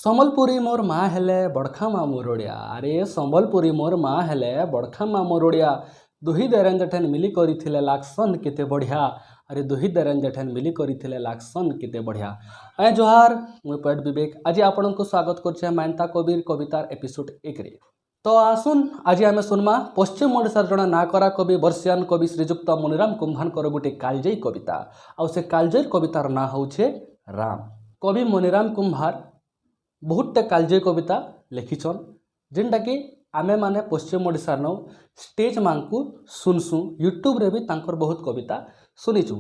ସମ୍ବଲପୁରୀ मोर माँ हेले बड़खा माँ मोरोड़िया। अरे सम्बलपुरी मोर माँ हेले बड़खा माँ मोरोड़िया। दुही देरेन जेठेन मिली करिथिले लाक्सन केते बढ़िया। अरे दुही देरेन जेठेन मिली करिथिले लाक्सन केते बढ़िया। आए जोहार मुई पोएट विवेक आज आपनको स्वागत करछे मानता कविर कवितार एपिसोड 1 रे। तो आसुन आज आमे सुनमा पश्चिम ओडिशार जणा नाकरा कवि बर्षियान कवि श्रीजुक्त मुनिराम कुंभानकर गोटे कालजयी कविता। आउ से कालजयी कवितार ना होउछे राम। कवि मुनिराम कुंभार बहुतटे कालजयी कविता लिखिछन जेनटा कि आमे माने पश्चिम ओडिशार नौ स्टेज मांकु सुनसु यूट्यूब रे भी तांकर बहुत कविता सुनिछु।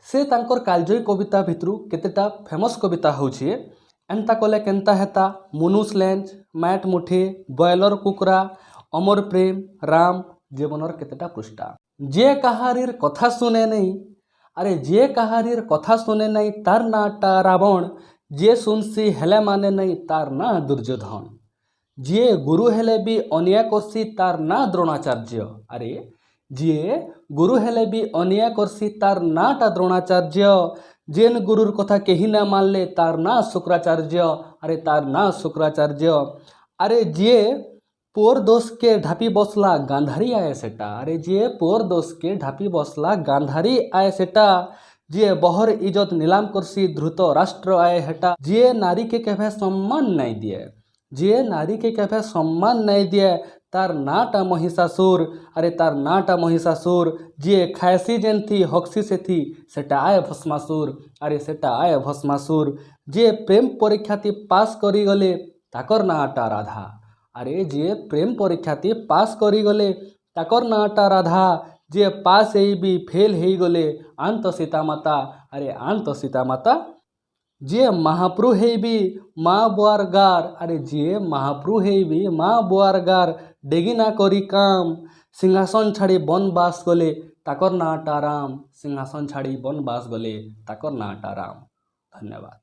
से तांकर कालजयी कविता भितरु केतेटा फेमस कविता होउछे एंता कले केंता हेता, मुनुस लेंज, मैट मुठी, बएलर कुकुरा, अमर प्रेम, राम जीवनर केतेटा पृष्ठा। जे काहारीर कथा सुने नहीं, अरे जे काहारीर कथा सुने नहीं तार नाटा रावण, जे सुनसी हेले माने नहीं तार ना दुर्योधन, जे गुरु हेले भी अन्याय करसी तार ना द्रोणाचार्य। अरे जे गुरु हेले भी अन्याय करसी तार नाटा द्रोणाचार्य, जेन गुरुर कथा केही ना मानले तार ना शुक्राचार्य। अरे तार ना शुक्राचार्य। अरे जे पोर दोष के ढापी बसला गांधारी आए सेटा। अरे जे पोर दोष के ढापी बसला गांधारी आए सेटा, जे बहर इज्जत नीलाम करसी ध्रुत राष्ट्र आए हेटा। जे नारी के केभे सम्मान नहीं दिए, जे नारी के केभे सम्मान नहीं दिए तार नाटा महिषासुर। अरे तार नाटा महिषासुर। जे खायसी जेन थी हक्सी से थी सेटा आए भस्मासुर। अरे सेटा आए भस्मासुर। जे प्रेम परीक्षा थी पास करी गले ताकर नाटा राधा। अरे जे प्रेम परीक्षा थी पास करी गले ताकर नाटा राधा। जे पास ही भी फेल ही गले आंत सीता माता। अरे आंत सीता माता। जे महाप्रु है भी माँ बुआर गार। अरे जे महाप्रु है भी माँ बुआर गार, डेगी ना करी काम सिंहासन छाड़ी बनबास गले ताकर नाटा राम। सिंहासन छाड़ी बनबास गले ताकर नाटा राम। धन्यवाद।